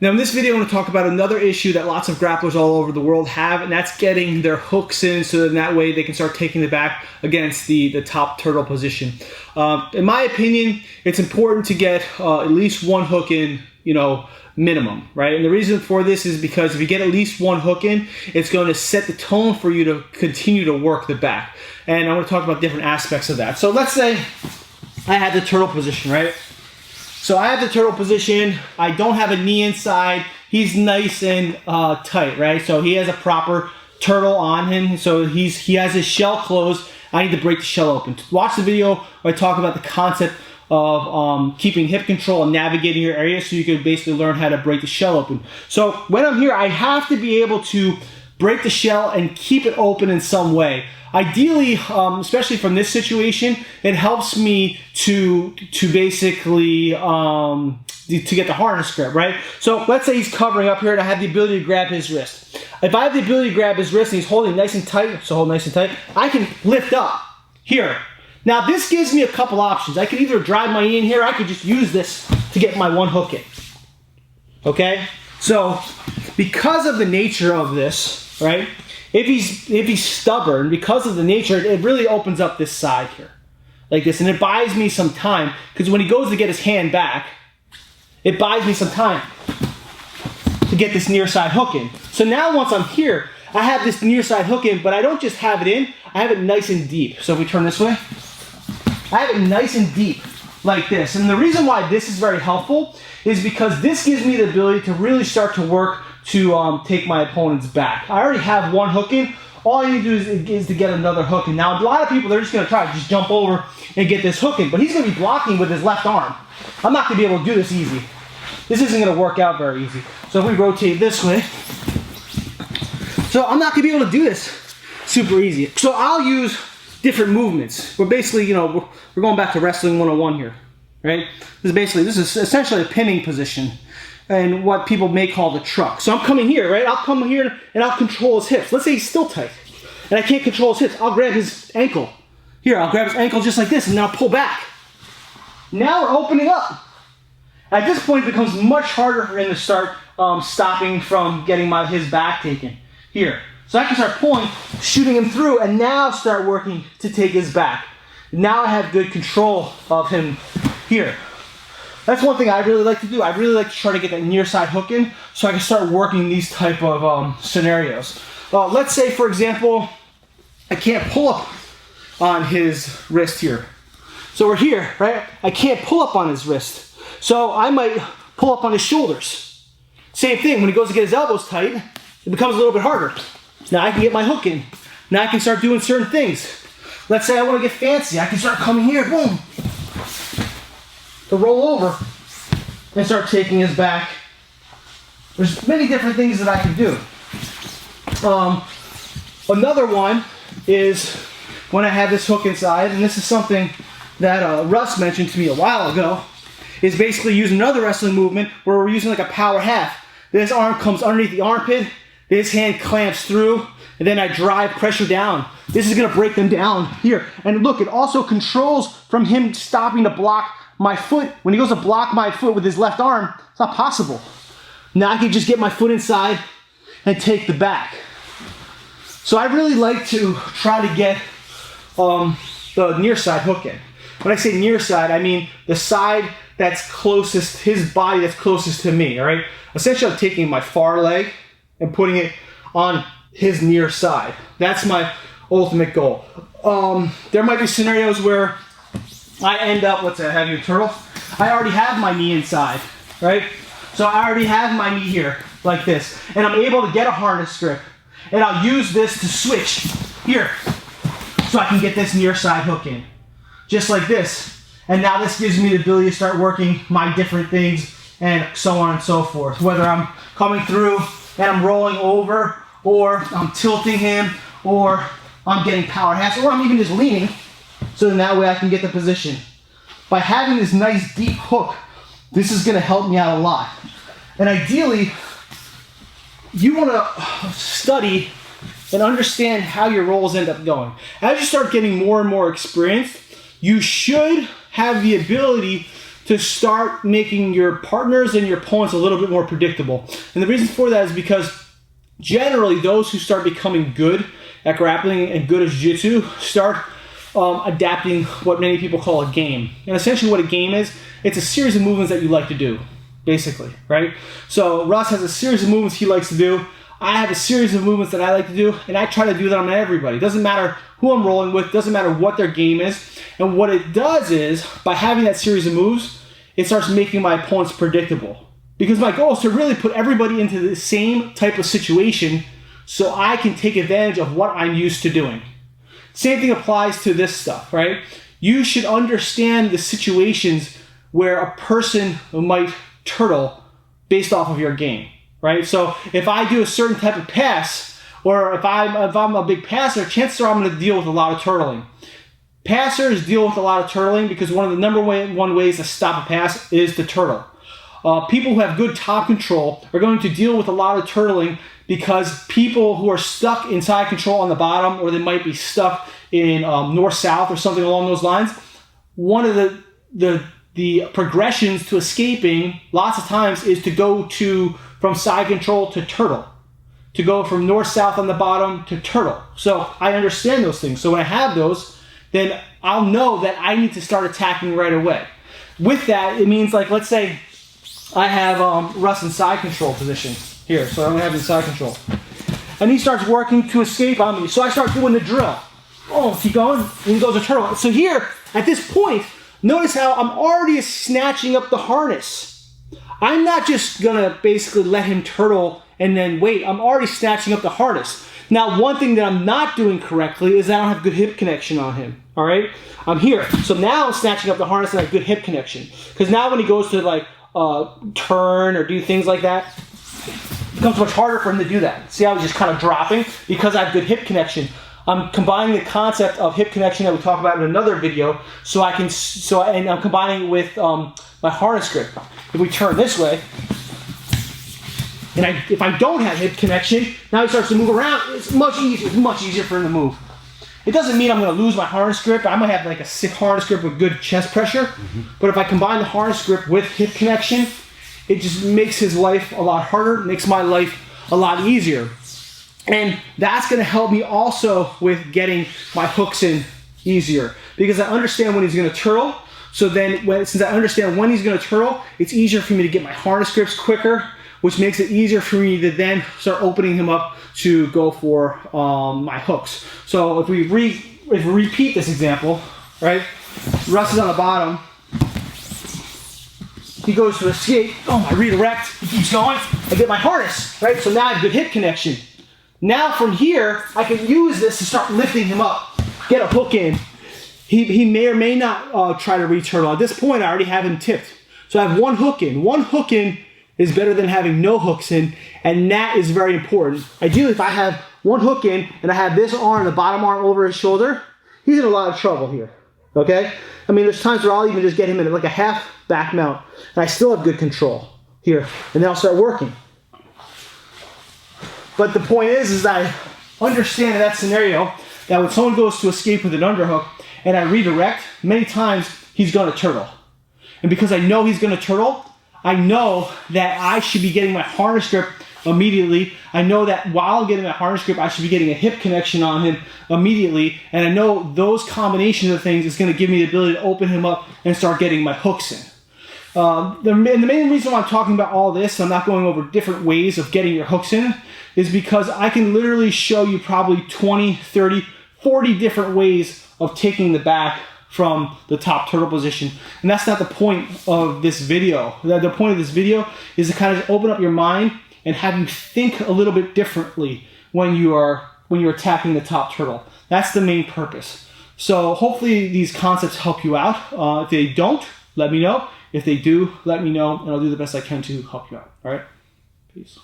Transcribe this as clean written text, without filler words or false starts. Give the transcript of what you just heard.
Now in this video, I want to talk about another issue that lots of grapplers all over the world have, and that's getting their hooks in so that way they can start taking the back against the top turtle position. In my opinion, it's important to get at least one hook in, minimum, right? And the reason for this is because if you get at least one hook in, it's going to set the tone for you to continue to work the back. And I want to talk about different aspects of that. So let's say I had the turtle position, right? So I have the turtle position. I don't have a knee inside. He's nice and tight, right? So he has a proper turtle on him. So he has his shell closed. I need to break the shell open. Watch the video where I talk about the concept of keeping hip control and navigating your area so you can basically learn how to break the shell open. So when I'm here, I have to be able to break the shell and keep it open in some way. Ideally, especially from this situation, it helps me to basically to get the harness grip, right? So let's say he's covering up here and I have the ability to grab his wrist. If I have the ability to grab his wrist and he's holding nice and tight, so hold nice and tight, I can lift up here. Now this gives me a couple options. I can either drive my knee in here, or I could just use this to get my one hook in. Okay? So because of the nature of this, right? If he's stubborn, because of the nature, it really opens up this side here, like this, and it buys me some time, because when he goes to get his hand back, it buys me some time to get this near side hook in. So now once I'm here, I have this near side hook in, but I don't just have it in, I have it nice and deep. So if we turn this way, I have it nice and deep, like this. And the reason why this is very helpful is because this gives me the ability to really start to work to take my opponent's back. I already have one hook in. All I need to do is to get another hook in. Now, a lot of people, they're just going to try to just jump over and get this hook in, but he's going to be blocking with his left arm. I'm not going to be able to do this easy. This isn't going to work out very easy. So if we rotate this way, so I'm not going to be able to do this super easy. So I'll use different movements. We're basically, we're going back to wrestling 101 here, right? This is essentially a pinning position, and what people may call the truck. So I'm coming here, right? I'll come here and I'll control his hips. Let's say he's still tight and I can't control his hips. I'll grab his ankle. Here, I'll grab his ankle just like this and now pull back. Now we're opening up. At this point, it becomes much harder for him to start stopping from getting his back taken. Here. So I can start pulling, shooting him through, and now start working to take his back. Now I have good control of him here. That's one thing I really like to do. I really like to try to get that near side hook in so I can start working these type of scenarios. Let's say, for example, I can't pull up on his wrist here. So we're here, right? I can't pull up on his wrist. So I might pull up on his shoulders. Same thing, when he goes to get his elbows tight, it becomes a little bit harder. Now I can get my hook in. Now I can start doing certain things. Let's say I want to get fancy. I can start coming here, boom, to roll over and start taking his back. There's many different things that I can do. Another one is when I have this hook inside, and this is something that Russ mentioned to me a while ago, is basically using another wrestling movement where we're using like a power half. This arm comes underneath the armpit, this hand clamps through, and then I drive pressure down. This is gonna break them down here. And look, it also controls from him stopping to block my foot. When he goes to block my foot with his left arm, it's not possible. Now I can just get my foot inside and take the back. So I really like to try to get the near side hook in. When I say near side, I mean the side that's closest, his body that's closest to me, all right? Essentially, I'm taking my far leg and putting it on his near side. That's my ultimate goal. There might be scenarios where I end up, let's say I have your turtle. I already have my knee inside, right? So I already have my knee here, like this. And I'm able to get a harness grip. And I'll use this to switch here. So I can get this near side hook in. Just like this. And now this gives me the ability to start working my different things and so on and so forth. Whether I'm coming through and I'm rolling over, or I'm tilting him, or I'm getting power halves, or I'm even just leaning. So then that way I can get the position. By having this nice deep hook, this is gonna help me out a lot. And ideally, you wanna study and understand how your rolls end up going. As you start getting more and more experienced, you should have the ability to start making your partners and your opponents a little bit more predictable. And the reason for that is because generally those who start becoming good at grappling and good at jiu-jitsu start adapting what many people call a game. And essentially what a game is, it's a series of movements that you like to do, basically, right? So Russ has a series of movements he likes to do. I have a series of movements that I like to do, and I try to do that on everybody. It doesn't matter who I'm rolling with, doesn't matter what their game is. And what it does is, by having that series of moves, it starts making my opponents predictable. Because my goal is to really put everybody into the same type of situation so I can take advantage of what I'm used to doing. Same thing applies to this stuff, right? You should understand the situations where a person might turtle based off of your game, right? So if I do a certain type of pass, or if I'm a big passer, chances are I'm going to deal with a lot of turtling. Passers deal with a lot of turtling because one of the number one ways to stop a pass is to turtle. People who have good top control are going to deal with a lot of turtling because people who are stuck in side control on the bottom, or they might be stuck in north-south or something along those lines, one of the progressions to escaping lots of times is to go from side control to turtle, to go from north-south on the bottom to turtle. So I understand those things. So when I have those, then I'll know that I need to start attacking right away. With that, it means, like, let's say I have Russ in side control position here. So I'm going to have him in side control. And he starts working to escape on me. So I start doing the drill. Oh, keep going. And he goes to turtle. So here, at this point, notice how I'm already snatching up the harness. I'm not just going to basically let him turtle and then wait. I'm already snatching up the harness. Now, one thing that I'm not doing correctly is I don't have good hip connection on him. All right? I'm here. So now I'm snatching up the harness and I have good hip connection. Because now when he goes to, like, turn or do things like that, it becomes much harder for him to do that. See how he's just kind of dropping? Because I have good hip connection. I'm combining the concept of hip connection that we talk about in another video, and I'm combining it with my harness grip. If we turn this way, and if I don't have hip connection, now he starts to move around. It's much easier for him to move. It doesn't mean I'm going to lose my harness grip. I might have like a sick harness grip with good chest pressure, but if I combine the harness grip with hip connection, it just makes his life a lot harder, makes my life a lot easier. And that's going to help me also with getting my hooks in easier because I understand when he's going to turtle. So then since I understand when he's going to turtle, it's easier for me to get my harness grips quicker, which makes it easier for me to then start opening him up to go for my hooks. So if we repeat this example, right? Russ is on the bottom. He goes to escape. Oh, I redirect. He keeps going. I get my harness, right? So now I have good hip connection. Now from here, I can use this to start lifting him up, get a hook in. He may or may not try to re-turtle. At this point, I already have him tipped. So I have one hook in. One hook in is better than having no hooks in, and that is very important. Ideally, if I have one hook in and I have this arm, the bottom arm over his shoulder, he's in a lot of trouble here, okay? I mean, there's times where I'll even just get him in like a half back mount, and I still have good control here, and then I'll start working. But the point is I understand in that scenario that when someone goes to escape with an underhook and I redirect, many times he's going to turtle. And because I know he's going to turtle, I know that I should be getting my harness grip immediately. I know that while getting my harness grip, I should be getting a hip connection on him immediately. And I know those combinations of things is going to give me the ability to open him up and start getting my hooks in. The main reason why I'm talking about all this, I'm not going over different ways of getting your hooks in, is because I can literally show you probably 20, 30, 40 different ways of taking the back from the top turtle position. And that's not the point of this video. The point of this video is to kind of open up your mind and have you think a little bit differently when you're attacking the top turtle. That's the main purpose. So hopefully these concepts help you out. If they don't, let me know. If they do, let me know, and I'll do the best I can to help you out. All right? Peace.